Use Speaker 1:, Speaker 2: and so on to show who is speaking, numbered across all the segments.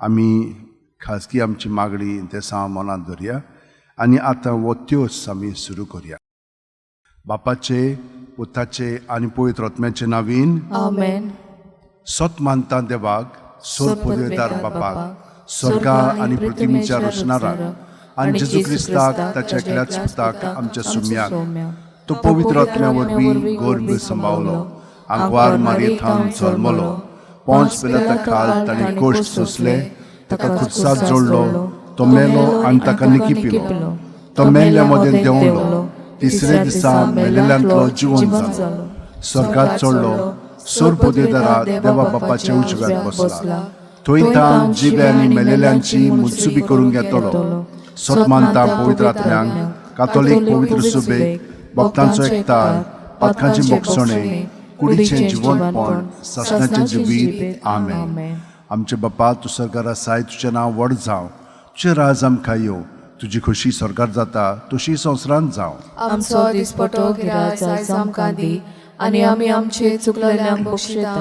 Speaker 1: आमी खाजगी आमची मागणी ते मनात धरया आनी आतां वो त्योस आमी सुरू करया. बापाचे, पुताचे आनी पवित्र आत्म्याचे नांवीन
Speaker 2: आमेन.
Speaker 1: सत मानता देवाक, सोर पदवेदार बापाक, स्वर्गा आनी पृथ्वीच्या रचणाराक आनी जेजू क्रिस्ताक ताच्या एकल्याच पुताक आमच्या सुम्याक तो पवित्र आत्म्या वरवीं गर्भ सांबाळलो, आंकवार मारयेंत जल्मलो, पोंच पिलाता खाल ताणें कोश्ट सोंसले, ताका खुर्सात जोडलो, तो मेलो आनी ताका निकी पिलो, तो मेल्ल्या मदें देंवलो, तिसरे दिसा मेलेल्यांतलो जिवंत जालो, स्वर्गात चडलो, सोर पदवेदारा देवा बापाच्या उजव्याक बसला, थंय तां जिवे आनी मेलेल्यांची मुत्सुबी करून घेतलो. सत मानता पवित्र आत्म्यांक, कातोलीक पवित्र सुबेक, भक्तांचो एकठांय, पातकांची मोक्षणे, कुडीचें जिवंतपण, सासणाचें जिवीत. आमेन. आमचे बापा, तूं स्वर्गार आसाय, तुजें नांव व्हड जावं, तुजें राज आमकां येवं, तुजी खोशी स्वर्गार जाता तशी संवसारांत जावं.
Speaker 2: आमचो दिसपटो गिराय आयज आमकां दी, आनी आमी आमचे चुकलेल्यांक बक्षिता,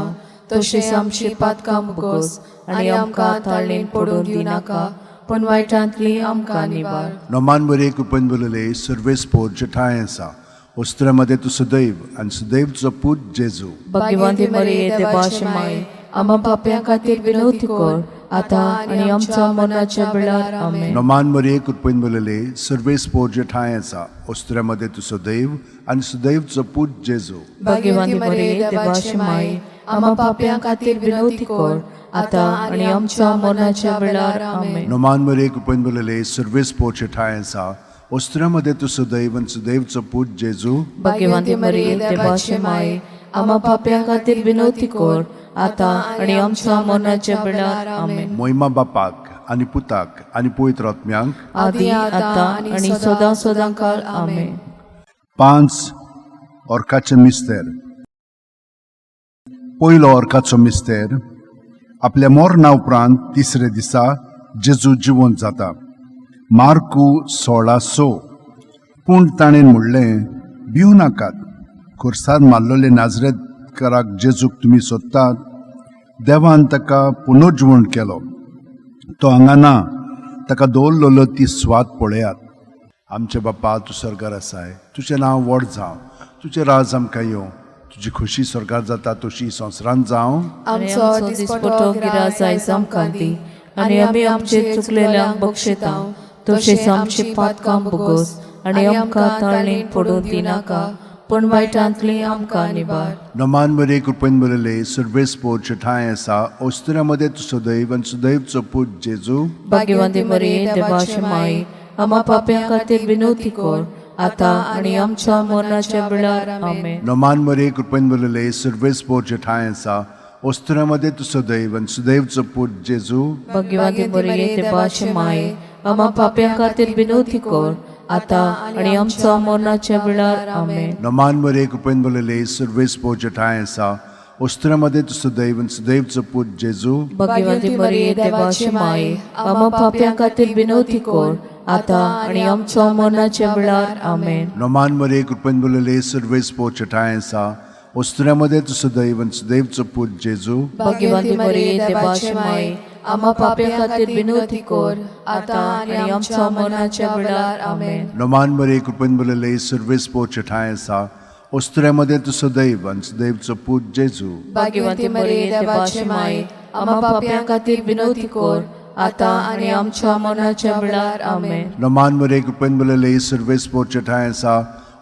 Speaker 2: तशेंच आमची पातकां मुगोस, आनी आमकां ताळणेन पडून दिवं नाका, पण वायटांतली आमकां निवार.
Speaker 1: नोमान बरे कृपेन बोलले सर्वेस पोर जठाय आसा, वस्त्रामध्ये तू सदैव आनी सदैव तुजो पूत जेजू.
Speaker 2: भाग्यवंती मरिये देवाची माय, आम्हा पाप्यां खातीर विनवती कर, आतां आनी आमच्या मरणाच्या वेळार. आमेन.
Speaker 1: नोमान बरे कृपेन बोलले सर्वेस पोर जठाय आसा, वस्त्रामध्ये तू सदैव आनी सदैव तुजो पूत जेजू.
Speaker 2: भाग्यवंती मरिये देवाची माय, आम्हा पाप्यां खातीर विनवती कर, आतां आनी आमच्या मरणाच्या वेळार. आमेन.
Speaker 1: नोमान बरे कृपेन बोलले सर्वेस पोर जठाय आसा, वस्त्रामध्ये तू सदैव आनी सदैव तुजो पूत जेजू.
Speaker 2: भाग्यवंती मरिये देवाची माय, आम्हा पाप्यां खातीर विनवती कर, आतां आनी आमच्या मरणाच्या वेळार. आमेन.
Speaker 1: मोहिमा बापाक आनी पुताक आनी पवित्र आत्म्यांक,
Speaker 2: आदी आतां आनी सदां सदां काळ. आमेन.
Speaker 1: 5 ऑर्काचे मिस्तेर. पयलो ऑर्काचो मिस्तेर. आपल्या मरणा उपरांत तिसरे दिसा जेजू जिवंत जाता. मार्कू 16:6. पूण ताणें म्हणलें, भिवू नाकात, खुर्सार मारलेले नाजरेतकाराक जेजूक तुमी सोदतात, देवान ताका पुनर्जिवण केलो, तो हांगा ना, ताका दवरलेलो ती स्वात पळयात. आमचे बापा, तूं स्वर्गार आसाय, तुजें नांव व्हड जावं, तुजें राज आमकां येवं, तुजी खोशी स्वर्गार जाता तशी संवसारांत जावं.
Speaker 2: आमचो दिसपटो गिराय आयज आमकां दी, आनी आमी आमचे चुकलेल्यांक बक्षिता, तशेंच आमची पातकां बुगोस, आनी आमकां ताळणेन पडून दिनाका, पण वायटांतली आमकां निवार.
Speaker 1: नोमान बरे कृपेन बोलले सर्वेस पोर जठाय आसा, वस्त्रामध्ये तू सदैव आनी सदैव तुजो पूत जेजू.
Speaker 2: भाग्यवंती मरिये देवाची माय, आम्हा पाप्यां खातीर विनवती कर, आतां आनी आमच्या मरणाच्या वेळार. आमेन.
Speaker 1: नोमान बरे कृपेन बोलले सर्वेस पोर जठाय आसा, वस्त्रामध्ये तू सदैव आनी सदैव तुजो पूत जेजू.
Speaker 2: भाग्यवंती मरिये देवाची माय, आम्हा पाप्यां खातीर विनवती कर, आतां आनी आमच्या मरणाच्या वेळार. आमेन.
Speaker 1: नोमान बरे कृपेन बोलले सर्वेस पोर जठाय आसा, वस्त्रामध्ये तू सदैव आनी सदैव तुजो पूत जेजू.
Speaker 2: भाग्यवंती मरिये देवाची माय, आम्हा पाप्यां खातीर विनवती कर, आतां आनी आमच्या मरणाच्या वेळार. आमेन.
Speaker 1: नोमान बरे कृपेन बोलले सर्वेस पोर जठाय आसा, वस्त्रामध्ये तू सदैव आनी सदैव तुजो पूत जेजू.
Speaker 2: भाग्यवंती मरिये देवाची माय, आम्हा पाप्यां खातीर विनवती कर, आतां आनी आमच्या मरणाच्या वेळार. आमेन.
Speaker 1: नोमान बरे कृपेन बोलले सर्वेस पोर जठाय आसा, वस्त्रामध्ये तू सदैव आनी सदैव तुजो पूत जेजू.
Speaker 2: भाग्यवंती मरिये देवाची माय, आम्हा पाप्यां खातीर विनवती कर, आतां आनी आमच्या मरणाच्या वेळार. आमेन.
Speaker 1: नोमान बरे कृपेन बोलले सर्वेस पोर जठाय आसा,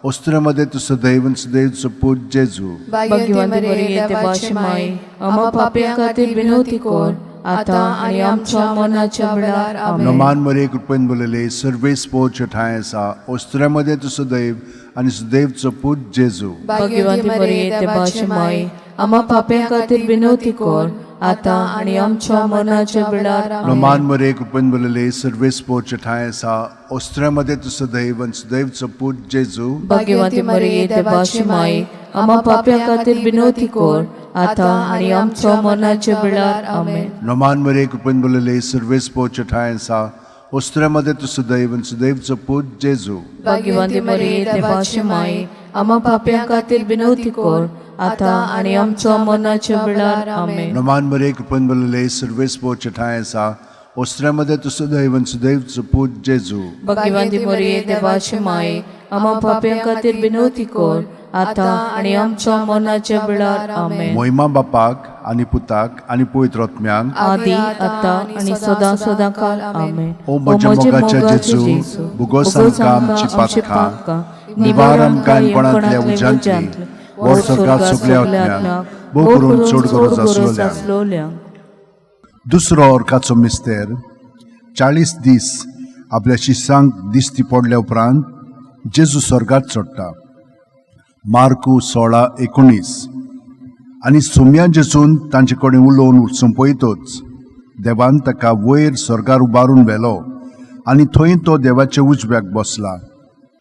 Speaker 1: वस्त्रामध्ये तू सदैव आनी सदैव तुजो पूत जेजू.
Speaker 2: भाग्यवंती मरिये देवाची माय, आम्हा पाप्यां खातीर विनवती कर, आतां आनी आमच्या मरणाच्या वेळार. आमेन.
Speaker 1: नोमान बरे कृपेन बोलले सर्वेस पोर जठाय आसा, वस्त्रामध्ये तू सदैव आनी सदैव तुजो पूत जेजू.
Speaker 2: भाग्यवंती मरिये देवाची माय, आम्हा पाप्यां खातीर विनवती कर, आतां आनी आमच्या मरणाच्या वेळार. आमेन.
Speaker 1: नोमान बरे कृपेन बोलले सर्वेस पोर जठाय आसा, वस्त्रामध्ये तू सदैव आनी सदैव तुजो पूत जेजू.
Speaker 2: भाग्यवंती मरिये देवाची माय, आम्हा पाप्यां खातीर विनवती कर, आतां आनी आमच्या मरणाच्या वेळार. आमेन.
Speaker 1: नोमान बरे कृपेन बोलले सर्वेस पोर जठाय आसा, वस्त्रामध्ये तू सदैव आनी सदैव तुजो पूत जेजू.
Speaker 2: भाग्यवंती मरिये देवाची माय, आम्हा पाप्यां खातीर विनवती कर, आतां आनी आमच्या मरणाच्या वेळार. आमेन.
Speaker 1: नोमान बरे कृपेन बोलले सर्वेस पोर जठाय आसा, ओस्त्र्यामध्ये तू सदैव आनी सदैवचो पूत जेजू
Speaker 2: भाग्यवंती मरिये देवाची माये आम्हा पाप्यां खातीर विनवती कर आता आणि आमच्या मरणाच्या वेळार आमेन.
Speaker 1: मोहिमा बापाक आनी पुताक आनी पवित्र आत्म्यांक
Speaker 2: आदी आता आणि सदा सदा काल आमेन.
Speaker 1: ओ म्हज्या मोगाच्या जेजू बुगोस आमकां आमची पातकां निवार आमकां इणपणांतल्या उज्यांतली वर स्वर्गांत सगल्या आत्म्यांक भोव करून चड गरज आसलोल्यांक. दुसरो अर्काचो मिस्तेर 40 दीस आपल्या शिष्यांक दिश्टी पडल्या उपरांत जेजू स्वर्गांत चडटा. मार्कू 16:19. आनी सुम्या जेजून तांचे कडेन उलोवन संपयतच देवान ताका वयर स्वर्गार उबारून व्हेलो आनी थंय तो देवाच्या उजव्याक बसला.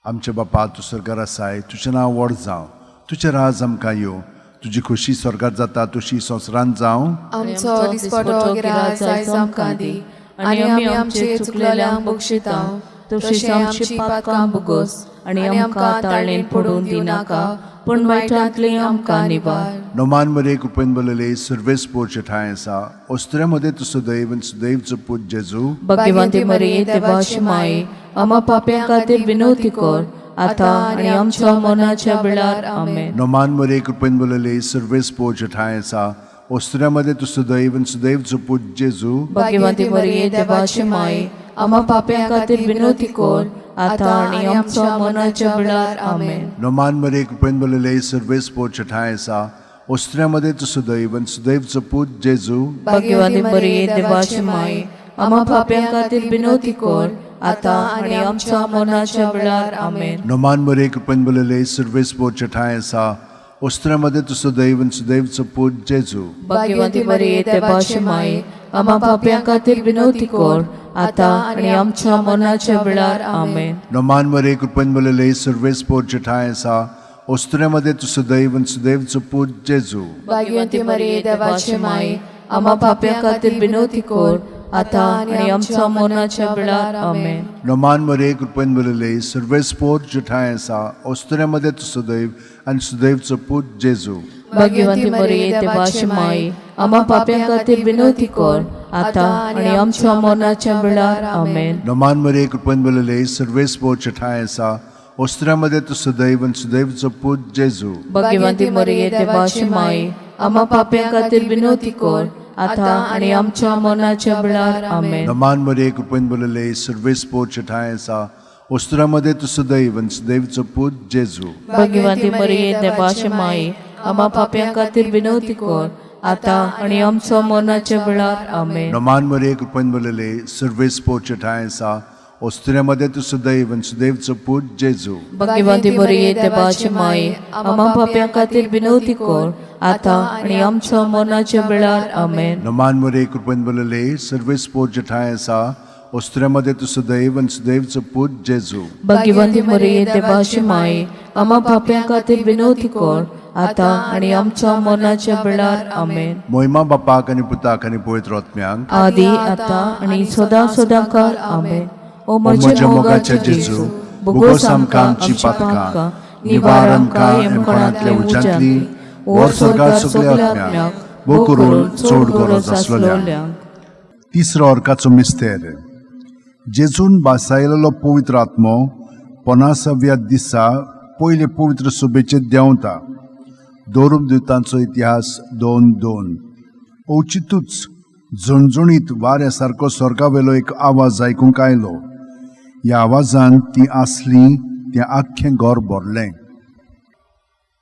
Speaker 1: आमचे बापा तूं स्वर्गार आसाय, तुजें नांव व्हड जावं, तुजें राज आमकां येवं, तुजी खोशी स्वर्गार जाता तशी संवसारांत जावं.
Speaker 3: आमचो दिसपटो गिराय आयज आमकां दी आनी आमी आमचे चुकलेल्यांक बक्षितांव तशें आमची पातकां भोगोस आनी आमकां ताळणेन पडून दिनाका पूण वायटांतली आमकां निवार.
Speaker 1: नोमान मरे कृपेन बलले सर्वेस पोरचे ठाय आसा. ओस्त्र्यामध्ये तू सदैव आनी सदैवचो पूत जेजू
Speaker 2: भाग्यवंती मरिये देवाची माये आम्हा पाप्यां खातीर विनवती कर आता आणि आमच्या मरणाच्या वेळार आमेन.
Speaker 1: नोमान मरे कृपेन बलले सर्वेस पोरचे ठाय आसा. ओस्त्र्यामध्ये तू सदैव आनी सदैवचो पूत जेजू
Speaker 2: भाग्यवंती मरिये देवाची माये आम्हा पाप्यां खातीर विनवती कर आता आणि आमच्या मरणाच्या वेळार आमेन.
Speaker 1: नोमान मरे कृपेन बलले सर्वेस पोरचे ठाय आसा. ओस्त्र्यामध्ये तू सदैव आनी सदैवचो पूत जेजू
Speaker 2: भाग्यवंती मरिये देवाची माये आम्हा पाप्यां खातीर विनवती कर आता आणि आमच्या मरणाच्या वेळार आमेन.
Speaker 1: नोमान मरे कृपेन बलले सर्वेस पोरचे ठाय आसा. ओस्त्र्यामध्ये तू सदैव आनी सदैवचो पूत जेजू
Speaker 2: भाग्यवंती मरिये देवाची माये आम्हा पाप्यां खातीर विनवती कर आता आणि आमच्या मरणाच्या वेळार आमेन.
Speaker 1: नोमान मरे कृपेन बलले सर्वेस पोरचे ठाय आसा. ओस्त्र्यामध्ये तू सदैव आनी सदैवचो पूत जेजू
Speaker 3: भाग्यवंती मरिये देवाची माये
Speaker 2: आम्हा पाप्यां खातीर विनवती कर आता आणि आमच्या मरणाच्या वेळार आमेन.
Speaker 1: नोमान मरे कृपेन बलले सर्वेस पोरचे ठाय आसा. ओस्त्र्यामध्ये तू सदैव आनी सदैवचो पूत जेजू
Speaker 2: भाग्यवंती मरिये देवाची माये आम्हा पाप्यां खातीर विनवती कर आता आणि आमच्या मरणाच्या वेळार आमेन.
Speaker 1: नोमान मरे कृपेन बलले सर्वेस पोरचे ठाय आसा. ओस्त्र्यामध्ये तू सदैव आनी सदैवचो पूत जेजू
Speaker 2: भाग्यवंती मरिये देवाची माये आम्हा पाप्यां खातीर विनवती कर आता आणि आमच्या मरणाच्या वेळार आमेन.
Speaker 1: नोमान मरे कृपेन बलले सर्वेस पोरचे ठाय आसा. ओस्त्र्यामध्ये तू सदैव आनी सदैवचो पूत जेजू
Speaker 2: भाग्यवंती मरिये देवाची माये आम्हा पाप्यां खातीर विनवती कर आता आणि आमच्या मरणाच्या वेळार आमेन.
Speaker 1: नोमान मरे कृपेन बलले सर्वेस पोरचे ठाय आसा. ओस्त्र्यामध्ये तू सदैव आनी सदैवचो पूत जेजू
Speaker 2: भाग्यवंती मरिये देवाची माये आम्हा पाप्यां खातीर विनवती कर आता आणि आमच्या मरणाच्या वेळार आमेन.
Speaker 1: नोमान मरे कृपेन बलले सर्वेस पोरचे ठाय आसा. ओस्त्र्यामध्ये तू सदैव आनी सदैवचो पूत जेजू
Speaker 2: भाग्यवंती मरिये देवाची माये आम्हा पाप्यां खातीर विनवती कर आता आणि आमच्या मरणाच्या वेळार आमेन.
Speaker 1: मोहिमा बापाक आनी पुताक आनी पवित्र आत्म्यांक
Speaker 2: आदी आता आणि सदा सदा काल आमेन. ओ
Speaker 1: म्हज्या मोगाच्या जेजू बुगोस आमकां आमची पातकां निवार आमकां इणपणांतल्या उज्यांतली वर स्वर्गांत सगल्या आत्म्यांक भोव करून चड गरज आसलोल्यांक. तिसरो अर्काचो मिस्तेर जेजून बासायलेलो पवित्र आत्मो 50व्या दिसा पयले पवित्र सभेचेर देंवता. दोरूम दिवतांचो इतिहास 2:2. औचितूच झणझणीत वाऱ्या सारको स्वर्गावेलो एक आवाज आयकूंक आयलो. ह्या आवाजान ती आसली तें आख्खें घर भरलें.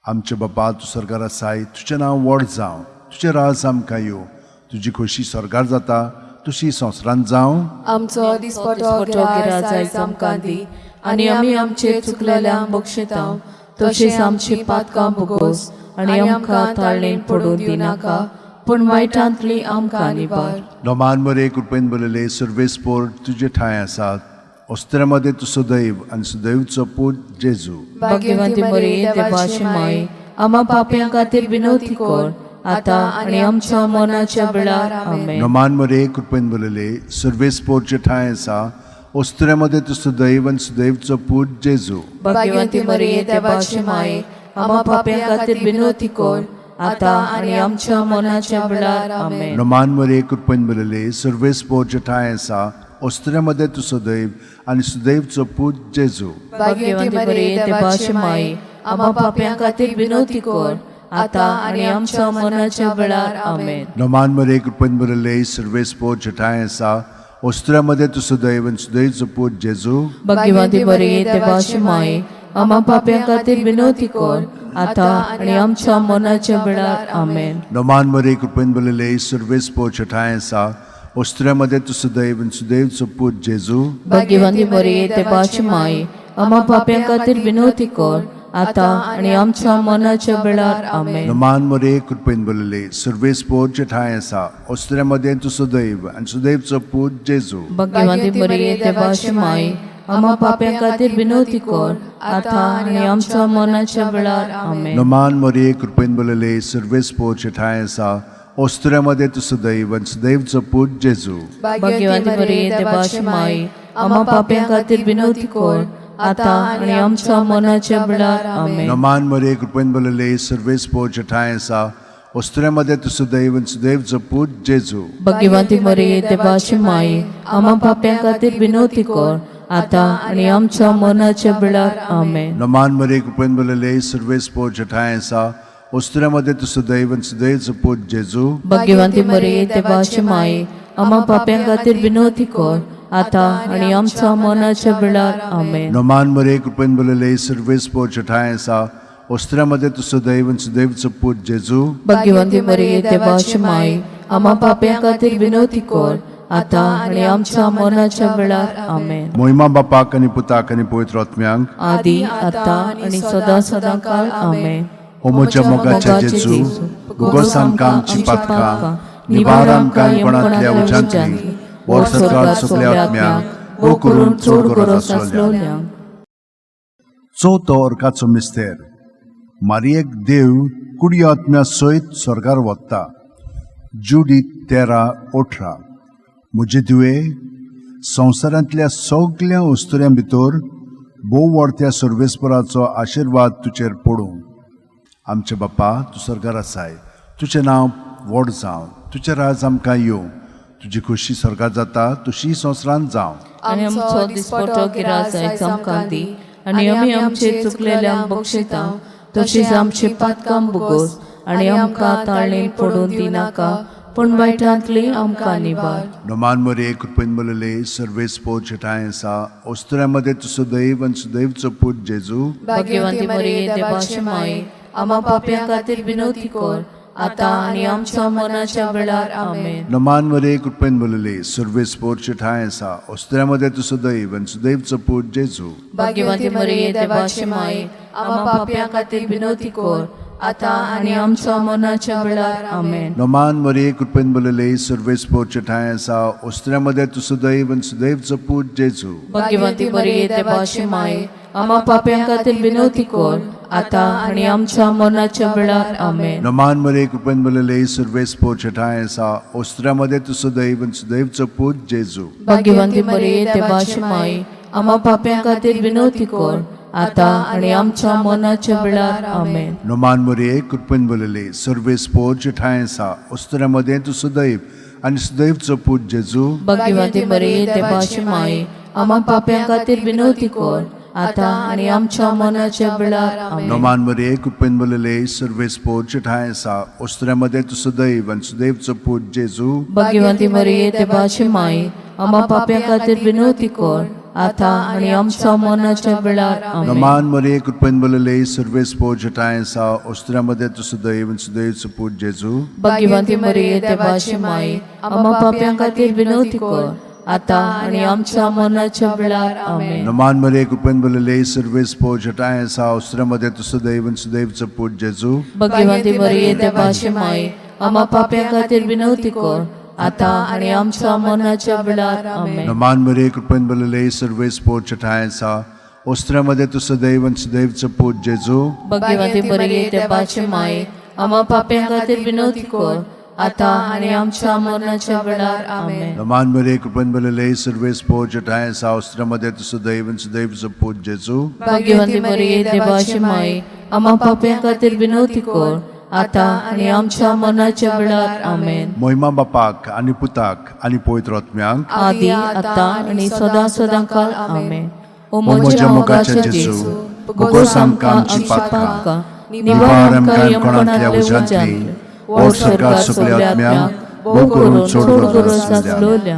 Speaker 1: आमचे बापा तूं स्वर्गार आसाय, तुजें नांव व्हड जावं, तुजें राज आमकां येवं, तुजी खोशी स्वर्गार जाता तशी संवसारांत जावं.
Speaker 3: आमचो दिसपटो गिराय आयज आमकां दी आनी आमी आमचे चुकलेल्यांक बक्षितांव तशेंच आमची पातकां भोगोस आनी आमकां ताळणेन पडून दिनाका पूण वायटांतली आमकां निवार.
Speaker 1: नोमान मरे कृपेन बलले सर्वेस पोर तुजे ठाय आसात. ओस्त्र्यामध्ये तू सदैव आनी सदैवचो पूत जेजू
Speaker 2: भाग्यवंती मरिये देवाची माये आम्हा पाप्यां खातीर विनवती कर आता आणि आमच्या मरणाच्या वेळार आमेन.
Speaker 1: नोमान मरे कृपेन बलले सर्वेस पोरचे ठाय आसा. ओस्त्र्यामध्ये तू सदैव आनी सदैवचो पूत जेजू
Speaker 2: भाग्यवंती मरिये देवाची माये आम्हा पाप्यां खातीर विनवती कर आता आणि आमच्या मरणाच्या वेळार आमेन.
Speaker 1: नमान मरे कृपेन बरले सर्वेस पोच ठाय आसा ओस्त्र्यामध्ये तू सदैव आणि सुदैवचो पूत जेजू.
Speaker 2: भाग्यवंती मरिये देवाची माई, आम्हा पाप्यां खातीर विनवती कर, आता आणि आमच्या मरणाच्या वेळार आमेन.
Speaker 1: नमान मरे कृपेन बरले सर्वेस पोच ठाय आसा ओस्त्र्यामध्ये तू सदैव आणि सुदैवचो पूत जेजू.
Speaker 2: भाग्यवंती मरिये देवाची माई, आम्हा पाप्यां खातीर विनवती कर, आता आणि आमच्या मरणाच्या वेळार आमेन.
Speaker 1: नमान मरे कृपेन बरले सर्वेस पोच ठाय आसा ओस्त्र्यामध्ये तू सदैव आणि सुदैवचो पूत जेजू.
Speaker 2: भाग्यवंती मरिये देवाची माई, आम्हा पाप्यां खातीर विनवती कर, आता आणि आमच्या मरणाच्या वेळार आमेन.
Speaker 1: नमान मरे कृपेन बरले सर्वेस पोच ठाय आसा ओस्त्र्यामध्ये तू सदैव आणि सुदैवचो पूत जेजू.
Speaker 2: भाग्यवंती मरिये देवाची माई, आम्हा पाप्यां खातीर विनवती कर, आता आणि आमच्या मरणाच्या वेळार आमेन.
Speaker 1: नमान मरे कृपेन बरले सर्वेस पोच ठाय आसा ओस्त्र्यामध्ये तू सदैव आणि सुदैवचो पूत जेजू.
Speaker 2: भाग्यवंती मरिये देवाची माई, आम्हा पाप्यां खातीर विनवती कर, आता आणि आमच्या मरणाच्या वेळार आमेन.
Speaker 1: नमान मरे कृपेन बरले सर्वेस पोच ठाय आसा ओस्त्र्यामध्ये तू सदैव आणि सुदैवचो पूत जेजू.
Speaker 2: भाग्यवंती मरिये देवाची माई, आम्हा पाप्यां खातीर विनवती कर, आता आणि आमच्या मरणाच्या वेळार आमेन.
Speaker 1: नमान मरे कृपेन बरले सर्वेस पोच ठाय आसा ओस्त्र्यामध्ये तू सदैव आणि सुदैवचो पूत जेजू.
Speaker 2: भाग्यवंती मरिये देवाची माई, आम्हा पाप्यां खातीर विनवती कर, आता आणि आमच्या मरणाच्या वेळार आमेन.
Speaker 1: नमान मरे कृपेन बरले सर्वेस पोच ठाय आसा ओस्त्र्यामध्ये तू सदैव आणि सुदैवचो पूत जेजू.
Speaker 2: भाग्यवंती मरिये देवाची माई, आम्हा पाप्यां खातीर विनवती कर, आता आणि आमच्या मरणाच्या वेळार आमेन.
Speaker 1: मोहिमा बापाक आणि पुताक आणि पवित्र आत्म्यांक
Speaker 2: आदी आता आणि सदा सदांकाळ आमेन.
Speaker 1: ओमोच्या मोगाच्या जेजू गुगोस आमकां आमची पातकां निवार आमकां येवणांतल्या उज्यांतली वर सकाळ सगल्या आत्म्यांक वो करून चोड गरज आसलोल्या. चवथो अर्काचो मिस्तेर. मारयेक देव कुडी आत्म्या सयत स्वर्गार वता. जुडी 13:18. म्हजे तुवे संवसारांतल्या सगळ्या वस्तुऱ्यां भितर भोव व्हडत्या सर्वेस्पराचो आशिर्वाद तुचेर पडूं. आमचे बापा तूं स्वर्गार आसाय, तुजें नांव व्हड जावं, तुजें राज आमकां येवं, तुजी खुशी स्वर्गात जाता तशी संवसारांत जावं.
Speaker 2: आणि आमचो दिसपटो गिराज आयज आमकां दी, आणि आमी आमचे चुकलेल्यांक बक्षितांव, तशीच आमची पातकां बुगोस, आणि आमकां ताळणेन पडून दिनाका, पण वायटांतली आमकां निवार.
Speaker 1: नमान मरे कृपेन बरले सर्वेस पोच ठाय आसा ओस्त्र्यामध्ये तू सदैव आणि सुदैवचो पूत जेजू.
Speaker 2: भाग्यवंती मरिये देवाची माई, आम्हा पाप्यां खातीर विनवती कर, आता आणि आमच्या मरणाच्या वेळार आमेन.
Speaker 1: नमान मरे कृपेन बरले सर्वेस पोच ठाय आसा ओस्त्र्यामध्ये तू सदैव आणि सुदैवचो पूत जेजू.
Speaker 2: भाग्यवंती मरिये देवाची माई, आम्हा पाप्यां खातीर विनवती कर, आता आणि आमच्या मरणाच्या वेळार आमेन.
Speaker 1: नमान मरे कृपेन बरले सर्वेस पोच ठाय आसा ओस्त्र्यामध्ये तू सदैव आणि सुदैवचो पूत जेजू.
Speaker 2: भाग्यवंती मरिये देवाची माई, आम्हा पाप्यां खातीर विनवती कर, आता आणि आमच्या मरणाच्या वेळार आमेन.
Speaker 1: नमान मरे कृपेन बरले सर्वेस पोच ठाय आसा ओस्त्र्यामध्ये तू सदैव आणि सुदैवचो पूत जेजू.
Speaker 2: भाग्यवंती मरिये देवाची माई, आम्हा पाप्यां खातीर विनवती कर, आता आणि आमच्या मरणाच्या वेळार आमेन.
Speaker 1: नमान मरे कृपेन बरले सर्वेस पोच ठाय आसा ओस्त्र्यामध्ये तू सदैव आणि सुदैवचो पूत जेजू.
Speaker 2: भाग्यवंती मरिये देवाची माई, आम्हा पाप्यां खातीर विनवती कर, आता आणि आमच्या मरणाच्या वेळार आमेन.
Speaker 1: नमान मरे कृपेन बरले सर्वेस पोच ठाय आसा ओस्त्र्यामध्ये तू सदैव आणि सुदैवचो पूत जेजू.
Speaker 2: भाग्यवंती मरिये देवाची माई, आम्हा पाप्यां खातीर विनवती कर, आता आणि आमच्या मरणाच्या वेळार आमेन.
Speaker 1: नमान मरे कृपेन बरले सर्वेस पोच ठाय आसा ओस्त्र्यामध्ये तू सदैव आणि सुदैवचो पूत जेजू.
Speaker 2: भाग्यवंती मरिये देवाची माई, आम्हा पाप्यां खातीर विनवती कर, आता आणि आमच्या मरणाच्या वेळार आमेन.
Speaker 1: नमान मरे कृपेन बरले सर्वेस पोच ठाय आसा ओस्त्र्यामध्ये तू सदैव आणि सुदैवचो पूत जेजू.
Speaker 2: भाग्यवंती मरिये देवाची माई, आम्हा पाप्यां खातीर विनवती कर, आता आणि आमच्या मरणाच्या वेळार आमेन.
Speaker 1: नमान मरे कृपेन बरले सर्वेस पोच ठाय आसा ओस्त्र्यामध्ये तू सदैव आणि सुदैवचो पूत जेजू.
Speaker 2: भाग्यवंती मरिये देवाची माई, आम्हा पाप्यां खातीर विनवती कर, आता आणि आमच्या मरणाच्या वेळार आमेन.
Speaker 1: नमान मरे कृपेन बरले सर्वेस पोच ठाय आसा ओस्त्र्यामध्ये तू सदैव आणि सुदैवचो पूत जेजू.
Speaker 2: भाग्यवंती मरिये देवाची माई, आम्हा पाप्यां खातीर विनवती कर, आता आणि आमच्या मरणाच्या वेळार आमेन.
Speaker 1: मोहिमा बापाक आनी पुताक आनी पवित्र आत्म्यांक
Speaker 2: आदी आता आणि सदां सदांकाळ आमेन. ओ
Speaker 1: म्हज्या मोगाचे जेजू, भोगोस आमकां आमची पातकां, निवार आमकां यमकोणांतल्या उज्यांतली, ओ सरकार सगल्या आत्म्यांक भोग करून सोड गरज.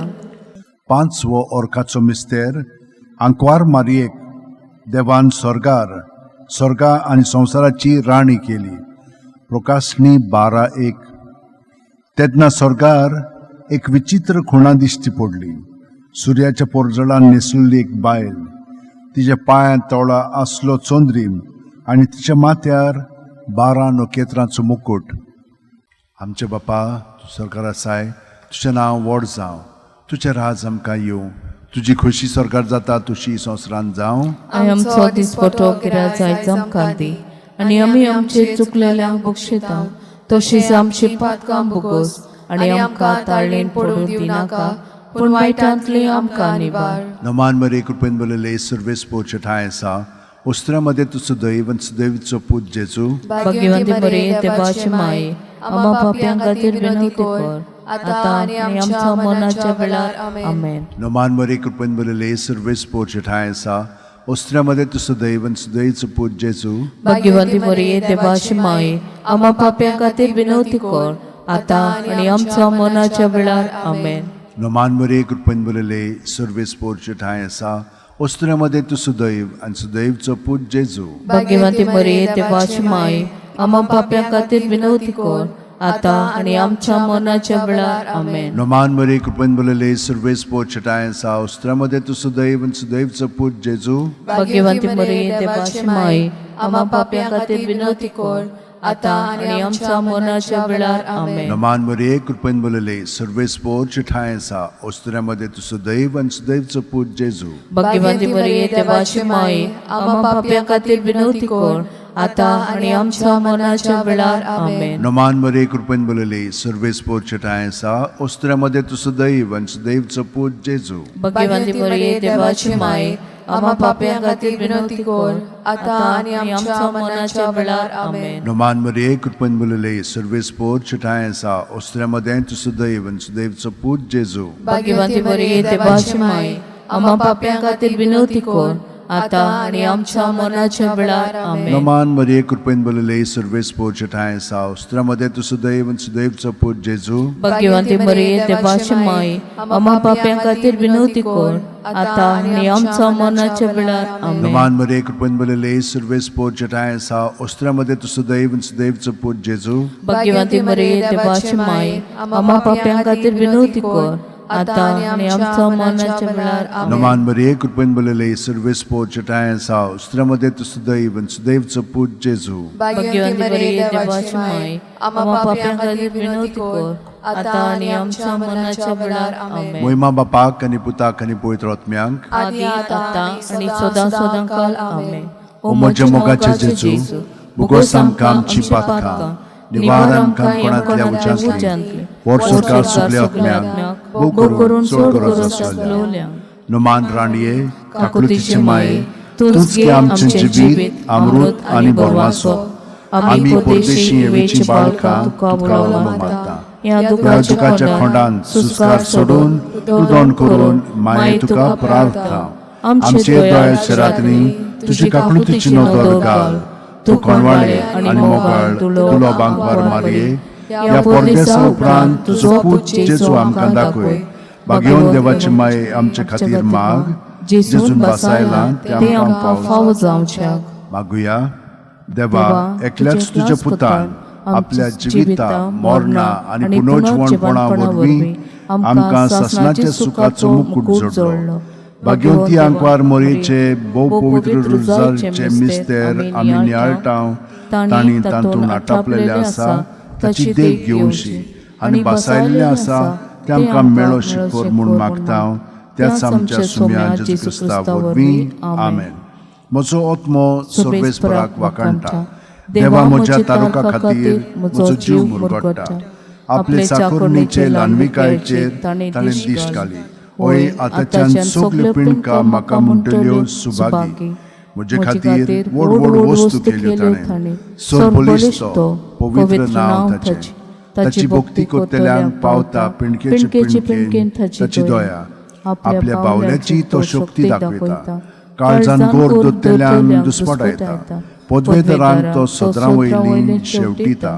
Speaker 1: पांचवो ओर्खाचो मिस्तेर. आंकवार मारयेक देवान स्वर्गा आनी संवसाराची राणी केली. प्रकाशनी 12:1. तेन्ना स्वर्गार एक विचित्र खुणा दिश्टी पडली. सुर्याच्या पोरजळान न्हेसलेली एक बायल, तिच्या पांयांत तवळा आसलो चोंद्रीम आनी तिच्या माथ्यार 12 नखेत्रांचो मुकुट. आमचे बापा, तूं स्वर्गार आसाय, तुजें नांव व्हड जावं, तुजें राज आमकां येवं, तुजी खोशी स्वर्गार जाता तशी संवसारांत जावं.
Speaker 2: आमचो दिसपटो गिराय आयज आमकां दी, आनी आमी आमचे चुकलेल्यांक बक्षितांव, तशीच आमची पातकां भोगोस, आनी आमकां ताळणेन पडूं दिनाका, पूण वायटांतली आमकां निवार.
Speaker 1: नमान मरे कृपेन बोलले सर्वेस्पोरचे ठाय आसा, उस्त्र्यामध्ये तुझं दैव आनी सुदैवीचो पूत जेजू.
Speaker 2: भाग्यवंती बरे देवाची माये, आम्हा पाप्यां खातीर विनवती कर, आता आणि आमच्या मरणाच्या वेळार आमेन.
Speaker 1: नमान मरे कृपेन बोलले सर्वेस्पोरचे ठाय आसा, उस्त्र्यामध्ये तुझं दैव आनी सुदैवीचो पूत जेजू.
Speaker 2: भाग्यवंती बरे देवाची माये, आम्हा पाप्यां खातीर विनवती कर, आता आणि आमच्या मरणाच्या वेळार आमेन.
Speaker 1: नमान मरे कृपेन बोलले सर्वेस्पोरचे ठाय आसा, उस्त्र्यामध्ये तुझं दैव आनी सुदैवीचो पूत जेजू.
Speaker 2: भाग्यवंती बरे देवाची माये, आम्हा पाप्यां खातीर विनवती कर, आता आणि आमच्या मरणाच्या वेळार आमेन.
Speaker 1: नमान मरे कृपेन बोलले सर्वेस्पोरचे ठाय आसा, उस्त्र्यामध्ये तुझं दैव आनी सुदैवीचो पूत जेजू.
Speaker 2: भाग्यवंती बरे देवाची माये, आम्हा पाप्यां खातीर विनवती कर, आता आणि आमच्या मरणाच्या वेळार आमेन.
Speaker 1: नमान मरे कृपेन बोलले सर्वेस्पोरचे ठाय आसा, उस्त्र्यामध्ये तुझं दैव आनी सुदैवीचो पूत जेजू.
Speaker 2: भाग्यवंती बरे देवाची माये, आम्हा पाप्यां खातीर विनवती कर, आता आणि आमच्या मरणाच्या वेळार आमेन.
Speaker 1: नमान मरे कृपेन बोलले सर्वेस्पोरचे ठाय आसा, उस्त्र्यामध्ये तुझं दैव आनी सुदैवीचो पूत जेजू.
Speaker 2: भाग्यवंती बरे देवाची माये, आम्हा पाप्यां खातीर विनवती कर, आता आणि आमच्या मरणाच्या वेळार आमेन.
Speaker 1: नमान मरे कृपेन बोलले सर्वेस्पोरचे ठाय आसा, उस्त्र्यामध्ये तुझं दैव आनी सुदैवीचो पूत जेजू.
Speaker 2: भाग्यवंती बरे देवाची माये, आम्हा पाप्यां खातीर विनवती कर, आता आणि आमच्या मरणाच्या वेळार आमेन.
Speaker 1: नमान मरे कृपेन बोलले सर्वेस्पोरचे ठाय आसा, उस्त्र्यामध्ये तुझं दैव आनी सुदैवीचो पूत जेजू.
Speaker 2: भाग्यवंती बरे देवाची माये, आम्हा पाप्यां खातीर विनवती कर, आता आणि आमच्या मरणाच्या वेळार आमेन.
Speaker 1: नमान मरे कृपेन बोलले सर्वेस्पोरचे ठाय आसा, उस्त्र्यामध्ये तुझं दैव आनी सुदैवीचो पूत जेजू.
Speaker 2: भाग्यवंती बरे देवाची माये, आम्हा पाप्यां खातीर विनवती कर, आता आणि आमच्या मरणाच्या वेळार आमेन.
Speaker 1: नमान मरे कृपेन बोलले सर्वेस्पोरचे ठाय आसा, उस्त्र्यामध्ये तुझं दैव आनी सुदैवीचो पूत जेजू.
Speaker 2: भाग्यवंती बरे देवाची माये, आम्हा पाप्यां खातीर विनवती कर, आता आणि आमच्या मरणाच्या वेळार आमेन.
Speaker 1: मोहिमा बापाक आनी पुताक आनी पवित्र आत्म्यांक
Speaker 2: आदी आता आणि सदां सदांकाळ आमेन.
Speaker 1: ओ म्हज्या मोगाचे जेजू, भोगोस आमकां आमची पातकां, निवार आमकां कोणांतल्या उज्यांतली, व्हड सरकार सगल्या आत्म्यांक भोग करून सोड गरज आसलेल्या. नमान राणये काकुतीचे माये, तूंच घे आमचें जिवीत, अमृत आनी बोरवासो. आमी परदेशी वेची बाळकां तुका उलो मारता.
Speaker 2: या
Speaker 1: ह्या
Speaker 2: दुखाच्या
Speaker 1: दुखाच्या खोंडांत सुस्कार सोडून उदोण करून माये तुका प्रार्थना. आमचे दोळ्याच्या रात्री तुजी काकुतीची नदर घाल. तूं कोणवाळे आनी मोगाळ तुलो बांकवार मारये, या परदेसा उपरांत तुजो पूत जेजू आमकां दाखय. भाग्यवन देवाची माये आमचे खातीर माग, जेजून बसायला ते आमकां फावो
Speaker 2: जावच्याक.
Speaker 1: मागुया. देवा, एकल्याच तुज्या पुतान आपल्या जिविता, मरणा आनी पुनर्जीवनपणा वरवीं आमकां सासणाच्या सुखाचो मुकुट जोडलो. भाग्यवंती आंकवार मोरयेचे भोव पवित्र रुजारचे मिस्तेर आमी नियाळटाव. तांणी तातूंत आटापलेले आसा ताची देख घेवशी, आनी बसायल्ले आसा ते आमकां मेळो शिकोर म्हूण मागता. त्याच आमच्या सुम्या जेजू क्रिस्ता वरवीं आमेन. म्हजो आत्मो सर्वेस्पराक वाकणटा. देवा, म्हज्या तालुका खातीर म्हजो जीव मुरगडटा. आपले चाकुरणीचे ल्हानविकायेचेर ताणें दिश्ट घाली. ओय आतांच्यान सगल्यो पिणकां म्हाका म्हणटल्यो सुभागी. म्हजे खातीर व्हड व्हड वस्तू केल्यो ताणें सोर बलिश्ट तो पवित्र नांव ताचें ताची भक्ती करतल्यांक पावता पिणकेची पिणकेन ताची दया आपल्या बावल्याची तो शक्ती दाखयता काळजान गोर दोत्तेल्यांक दुस्पटायता पदवेतरांक तो सदरां वयली शेवटीता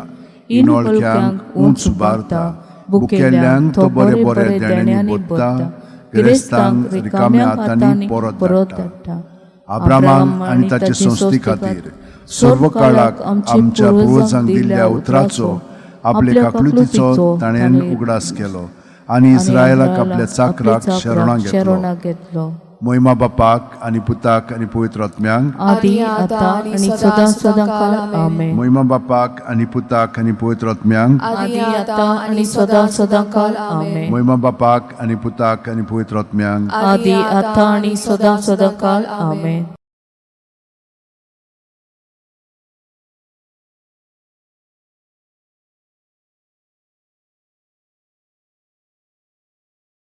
Speaker 1: इनोळक्यांक उंच उबारता बुकेल्ल्यांक तो बरे बरे देण्यांनी बोदता गिरेस्तांक रिकाम्या हातांनी परत धाडटा अब्रामाक आनी ताचे संस्थी खातीर सर्व काळाक आमच्या पुर्वजांक दिल्ल्या उतराचो आपले काकलुतीचो ताणें उगडास केलो आनी इस्रायलाक आपल्या चाकराक शरणां घेतलो महिमा बापाक आनी पुताक आनी पवित्र आत्म्यांक
Speaker 2: आदी आतां आनी सदां सदां काळ आमेन
Speaker 1: महिमा बापाक आनी पुताक आनी पवित्र आत्म्यांक
Speaker 3: आदी आतां आनी सदां सदां काळ आमेन
Speaker 1: महिमा बापाक आनी पुताक आनी पवित्र आत्म्यांक
Speaker 2: आदी आतां आनी सदां सदां काळ आमेन